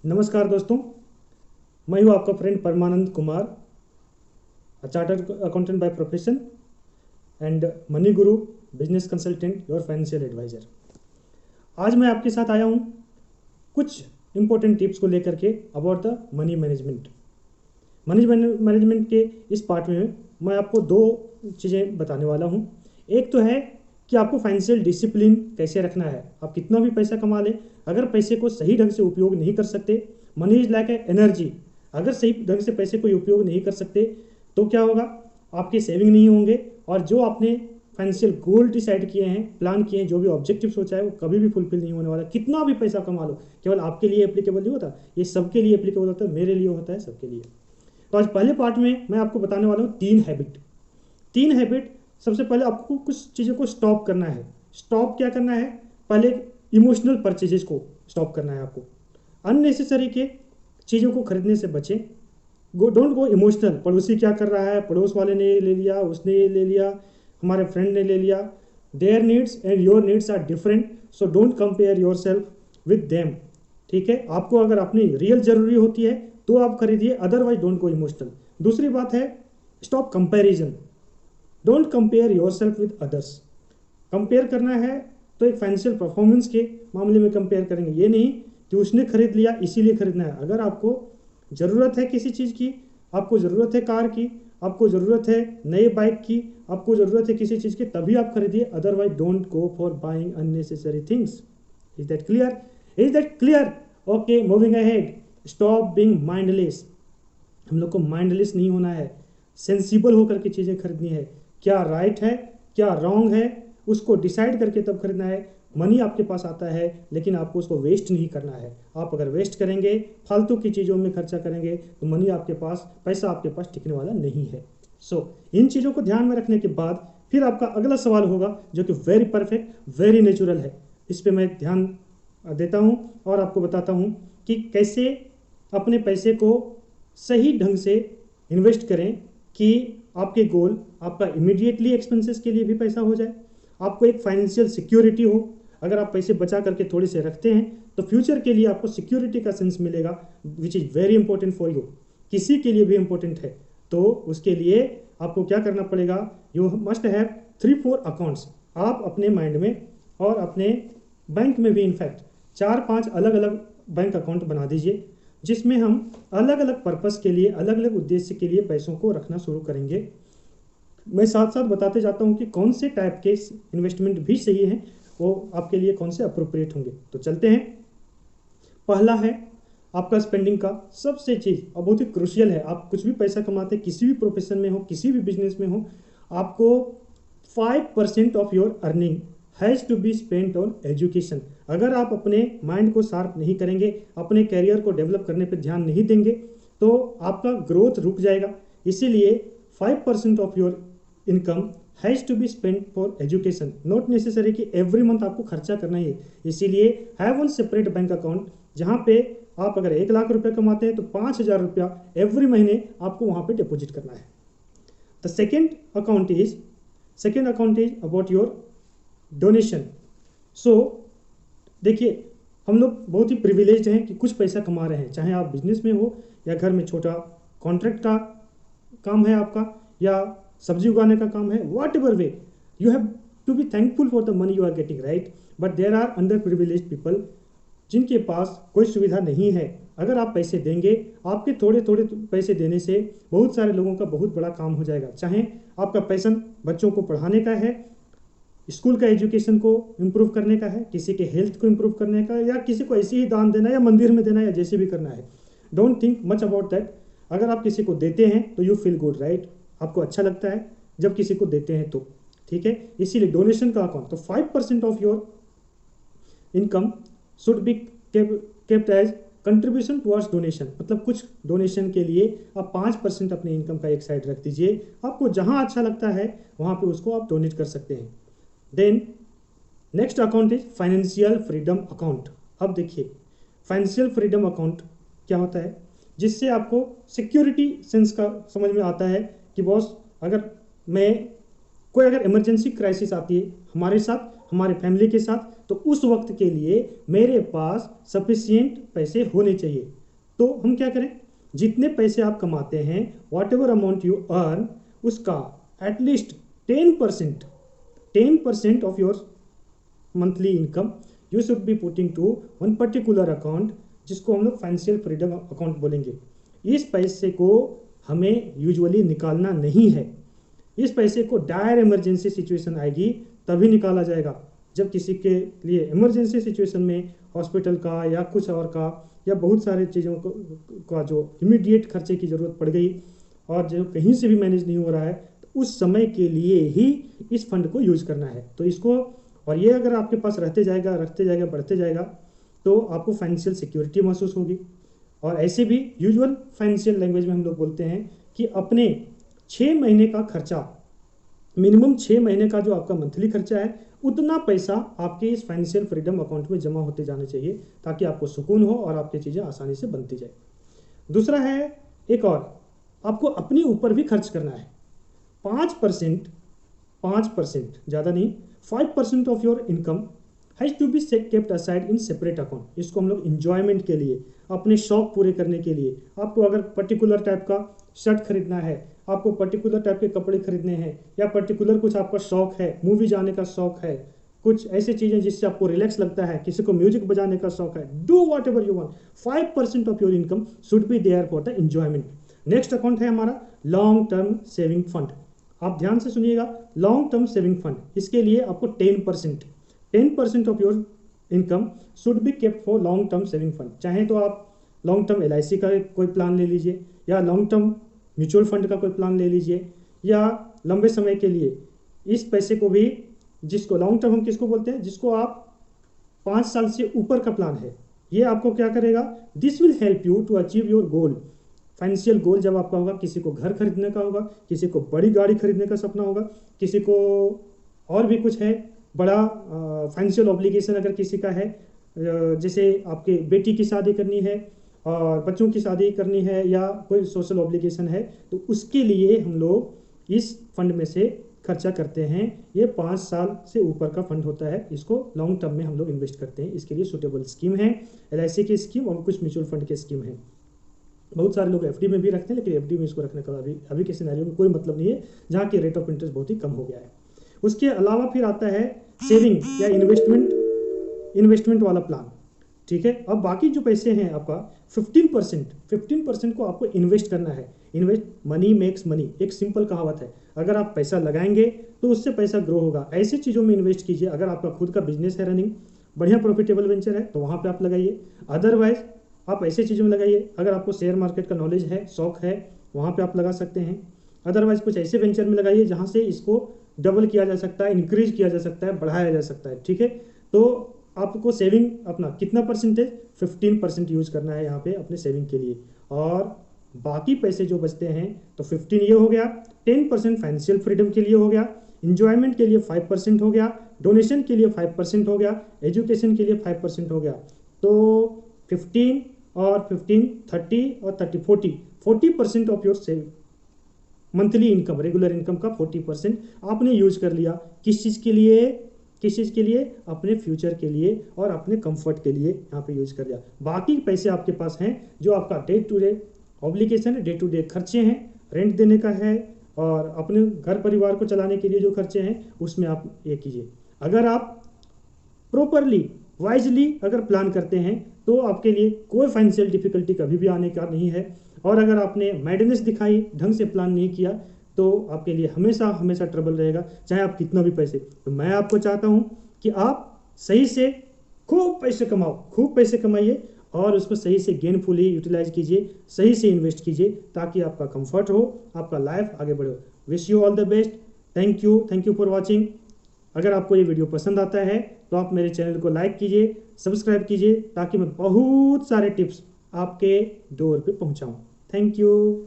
नमस्कार दोस्तों, मैं हूँ आपका friend Paramanand Kumar, chartered accountant by profession and money guru business consultant your financial advisor. आज मैं आपके साथ आया हूँ कुछ इंपॉर्टेंट टिप्स को लेकर के about the money management. Money management के इस पार्ट में मैं आपको दो चीज़ें बताने वाला हूँ। एक तो है कि आपको फाइनेंशियल डिसिप्लिन कैसे रखना है। आप कितना भी पैसा कमा लें, अगर पैसे को सही ढंग से उपयोग नहीं कर सकते, मनी इज लाइक एनर्जी, अगर सही ढंग से पैसे को उपयोग नहीं कर सकते तो क्या होगा, आपके सेविंग नहीं होंगे और जो आपने फाइनेंशियल गोल डिसाइड किए हैं, प्लान किए हैं, जो भी ऑब्जेक्टिव सोचा है वो कभी भी फुलफिल नहीं होने वाला। कितना भी पैसा कमा लो, केवल आपके लिए एप्लीकेबल नहीं होता, ये सबके लिए एप्लीकेबल होता है, मेरे लिए होता है, सबके लिए। तो आज पहले पार्ट में मैं आपको बताने वाला हूँ तीन हैबिट। सबसे पहले आपको कुछ चीज़ों को स्टॉप करना है। स्टॉप क्या करना है? पहले इमोशनल परचेजेस को स्टॉप करना है आपको। अननेसेसरी के चीज़ों को खरीदने से बचें। Don't go emotional. पड़ोसी क्या कर रहा है, पड़ोस वाले ने ले लिया, उसने ये ले लिया, हमारे फ्रेंड ने ले लिया। Their needs and your needs are different, so don't compare yourself with them. ठीक है, आपको अगर अपनी रियल जरूरी होती है तो आप खरीदिए, अदरवाइज डोंट गो इमोशनल। दूसरी बात है stop comparison. Don't compare yourself with others. Compare करना है तो एक फाइनेंशियल परफॉर्मेंस के मामले में कंपेयर करेंगे, ये नहीं कि उसने खरीद लिया इसीलिए खरीदना है। अगर आपको ज़रूरत है किसी चीज़ की, आपको ज़रूरत है कार की, आपको ज़रूरत है नए बाइक की, आपको ज़रूरत है किसी चीज़ की, तभी आप खरीदिए, otherwise don't go for buying unnecessary things. Is that clear? Okay, moving ahead. Stop being mindless. हम लोग को माइंडलेस नहीं होना है, सेंसिबल होकर के चीज़ें खरीदनी है। क्या राइट है, क्या रॉन्ग है, उसको डिसाइड करके तब खरीदना है। मनी आपके पास आता है लेकिन आपको उसको वेस्ट नहीं करना है। आप अगर वेस्ट करेंगे, फालतू की चीज़ों में खर्चा करेंगे, तो मनी आपके पास, पैसा आपके पास टिकने वाला नहीं है। इन चीज़ों को ध्यान में रखने के बाद फिर आपका अगला सवाल होगा जो कि वेरी परफेक्ट, वेरी नेचुरल है। इस पर मैं ध्यान देता हूँ और आपको बताता हूँ कि कैसे अपने पैसे को सही ढंग से इन्वेस्ट करें कि आपके गोल, आपका इमीडिएटली एक्सपेंसेस के लिए भी पैसा हो जाए, आपको एक फाइनेंशियल सिक्योरिटी हो। अगर आप पैसे बचा करके थोड़े से रखते हैं तो फ्यूचर के लिए आपको सिक्योरिटी का सेंस मिलेगा, which is very important for you. किसी के लिए भी इंपॉर्टेंट है, तो उसके लिए आपको क्या करना पड़ेगा, यू मस्ट हैव 3-4 अकाउंट्स। आप अपने माइंड में और अपने बैंक में भी इनफैक्ट 4-5 अलग अलग बैंक अकाउंट बना दीजिए, जिसमें हम अलग अलग पर्पस के लिए, अलग अलग उद्देश्य के लिए पैसों को रखना शुरू करेंगे। मैं साथ साथ बताते जाता हूँ कि कौन से टाइप के इन्वेस्टमेंट भी सही हैं, वो आपके लिए कौन से अप्रोप्रिएट होंगे। तो चलते हैं। पहला है आपका स्पेंडिंग का सबसे चीज़, और बहुत ही क्रूशियल है। आप कुछ भी पैसा कमाते, किसी भी प्रोफेशन में हो, किसी भी बिजनेस में हो, आपको 5% of your earning has to be spent on education. अगर आप अपने माइंड को शार्प नहीं करेंगे, अपने कैरियर को डेवलप करने पर ध्यान नहीं देंगे, तो आपका ग्रोथ रुक जाएगा। इसीलिए 5% of your income has to be spent for education. Not necessary कि एवरी मंथ आपको खर्चा करना ही है। इसीलिए have one separate bank account, जहाँ पे आप अगर 1 लाख रुपये कमाते हैं तो 5,000 रुपया एवरी महीने आपको वहाँ पे डिपॉजिट करना है। The second account is about your donation. देखिए, हम लोग बहुत ही प्रिविलेज्ड हैं कि कुछ पैसा कमा रहे हैं, चाहे आप बिजनेस में हो या घर में छोटा कॉन्ट्रैक्ट का काम है आपका, या सब्जी उगाने का काम है, whatever way, you have to be thankful for the money you are getting, right. But there are underprivileged people जिनके पास कोई सुविधा नहीं है। अगर आप पैसे देंगे, आपके थोड़े थोड़े पैसे देने से बहुत सारे लोगों का बहुत बड़ा काम हो जाएगा। चाहे आपका पैशन बच्चों को पढ़ाने का है, स्कूल का एजुकेशन को इम्प्रूव करने का है, किसी के हेल्थ को इम्प्रूव करने का, या किसी को ऐसे ही दान देना, या मंदिर में देना, या जैसे भी करना है। Don't think much about that. अगर आप किसी को देते हैं तो यू फील गुड, राइट। आपको अच्छा लगता है जब किसी को देते हैं तो, ठीक है। इसीलिए डोनेशन का अकाउंट, तो 5% of your income should be kept as contribution towards donation. मतलब कुछ डोनेशन के लिए आप 5% अपने इनकम का एक साइड रख दीजिए। आपको जहां अच्छा लगता है वहां पे उसको आप डोनेट कर सकते हैं। Then next account is financial freedom account. अब देखिए, फाइनेंशियल फ्रीडम अकाउंट क्या होता है, जिससे आपको सिक्योरिटी सेंस का समझ में आता है कि बॉस, अगर मैं, कोई अगर इमरजेंसी क्राइसिस आती है हमारे साथ, हमारे फैमिली के साथ, तो उस वक्त के लिए मेरे पास सफिशियंट पैसे होने चाहिए। तो हम क्या करें, जितने पैसे आप कमाते हैं, whatever amount you earn, उसका at least 10% of your monthly income you should be putting to one particular account, जिसको हम लोग फाइनेंशियल फ्रीडम अकाउंट बोलेंगे। इस पैसे को हमें यूजुअली निकालना नहीं है। इस पैसे को डायर इमरजेंसी सिचुएशन आएगी तभी निकाला जाएगा, जब किसी के लिए इमरजेंसी सिचुएशन में हॉस्पिटल का या कुछ और का या बहुत सारे चीज़ों का जो इमीडिएट खर्चे की ज़रूरत पड़ गई और जो कहीं से भी मैनेज नहीं हो रहा है, तो उस समय के लिए ही इस फंड को यूज करना है। तो इसको, और ये अगर आपके पास रहते जाएगा बढ़ते जाएगा, तो आपको फाइनेंशियल सिक्योरिटी महसूस होगी। और ऐसे भी यूजुअल फाइनेंशियल लैंग्वेज में हम लोग बोलते हैं कि अपने 6 महीने का खर्चा, मिनिमम 6 महीने का जो आपका मंथली खर्चा है, उतना पैसा आपके इस फाइनेंशियल फ्रीडम अकाउंट में जमा होते जाना चाहिए, ताकि आपको सुकून हो और आपकी चीज़ें आसानी से बनती जाए। दूसरा है एक और, आपको अपने ऊपर भी खर्च करना है। 5%, ज़्यादा नहीं, 5% of your income has to be kept aside in separate account. इसको हम लोग इंजॉयमेंट के लिए, अपने शौक पूरे करने के लिए, आपको अगर पर्टिकुलर टाइप का शर्ट खरीदना है, आपको पर्टिकुलर टाइप के कपड़े खरीदने हैं, या पर्टिकुलर कुछ आपका शौक है, मूवी जाने का शौक है, कुछ ऐसी चीज़ें जिससे आपको रिलैक्स लगता है, किसी को म्यूजिक बजाने का शौक है, do whatever you want, 5% of your income should be there for the enjoyment. Next account है हमारा लॉन्ग टर्म सेविंग फंड। आप ध्यान से सुनिएगा, लॉन्ग टर्म सेविंग फंड, इसके लिए आपको 10% of your income should be kept for long term saving fund. चाहे तो आप लॉन्ग टर्म LIC का कोई प्लान ले लीजिए, या लॉन्ग टर्म म्यूचुअल फंड का कोई प्लान ले लीजिए, या लंबे समय के लिए इस पैसे को भी, जिसको लॉन्ग टर्म हम किसको बोलते हैं, जिसको आप 5 साल से ऊपर का प्लान है, ये आपको क्या करेगा, this will help you to achieve your goal. Financial goal जब आपका होगा, किसी को घर खरीदने का होगा, किसी को बड़ी गाड़ी खरीदने का सपना होगा, किसी को और भी कुछ है, बड़ा फाइनेंशियल ऑब्लिगेशन अगर किसी का है, जैसे आपके बेटी की शादी करनी है और बच्चों की शादी करनी है, या कोई सोशल ऑब्लिगेशन है, तो उसके लिए हम लोग इस फंड में से खर्चा करते हैं। ये 5 साल से ऊपर का फंड होता है, इसको लॉन्ग टर्म में हम लोग इन्वेस्ट करते हैं। इसके लिए सूटेबल स्कीम है, LIC की स्कीम और कुछ म्यूचुअल फंड की स्कीम है। बहुत सारे लोग FD में भी रखते हैं, लेकिन FD में इसको रखने का अभी के सिनेरियो में कोई मतलब नहीं है, जहाँ की रेट ऑफ इंटरेस्ट बहुत ही कम हो गया है। उसके अलावा फिर आता है सेविंग या इन्वेस्टमेंट वाला प्लान। ठीक है, अब बाकी जो पैसे हैं आपका 15% को आपको इन्वेस्ट करना है। इन्वेस्ट मनी मेक्स मनी, एक सिंपल कहावत है। अगर आप पैसा लगाएंगे तो उससे पैसा ग्रो होगा। ऐसी चीज़ों में इन्वेस्ट कीजिए। अगर आपका खुद का बिजनेस है रनिंग, बढ़िया प्रॉफिटेबल वेंचर है, तो वहाँ पे आप लगाइए। अदरवाइज आप ऐसी चीज़ों में लगाइए। अगर आपको शेयर मार्केट का नॉलेज है, शौक है, वहाँ पे आप लगा सकते हैं। अदरवाइज कुछ ऐसे वेंचर में लगाइए जहाँ से इसको डबल किया जा सकता है, इंक्रीज किया जा सकता है, बढ़ाया जा सकता है। ठीक है, तो आपको सेविंग अपना कितना परसेंटेज, 15% यूज करना है यहाँ पे अपने सेविंग के लिए। और बाकी पैसे जो बचते हैं, तो 15 ये हो गया, 10% फाइनेंशियल फ्रीडम के लिए हो गया, इंजॉयमेंट के लिए 5% हो गया, डोनेशन के लिए 5% हो गया, एजुकेशन के लिए 5% हो गया। तो 15 और 15, 30 और 30, 40% of your saving monthly income, regular income का 40% आपने यूज कर लिया। किस चीज़ के लिए, अपने फ्यूचर के लिए और अपने कंफर्ट के लिए यहाँ पे यूज कर लिया। बाकी पैसे आपके पास हैं जो आपका डे टू डे ऑब्लिगेशन है, डे टू डे खर्चे हैं, रेंट देने का है, और अपने घर परिवार को चलाने के लिए जो खर्चे हैं, उसमें आप ये कीजिए। अगर आप प्रॉपरली वाइजली अगर प्लान करते हैं, तो आपके लिए कोई फाइनेंशियल डिफिकल्टी कभी भी आने का नहीं है। और अगर आपने मैडनेस दिखाई, ढंग से प्लान नहीं किया, तो आपके लिए हमेशा ट्रबल रहेगा, चाहे आप कितना भी पैसे। तो मैं आपको चाहता हूं कि आप सही से खूब पैसे कमाइए, और उसको सही से गेनफुली यूटिलाइज कीजिए, सही से इन्वेस्ट कीजिए, ताकि आपका कंफर्ट हो, आपका लाइफ आगे बढ़े। Wish you all the best. Thank you for watching. अगर आपको ये वीडियो पसंद आता है तो आप मेरे चैनल को लाइक कीजिए, सब्सक्राइब कीजिए, ताकि मैं बहुत सारे टिप्स आपके डोर पे पहुंचाऊं। Thank you.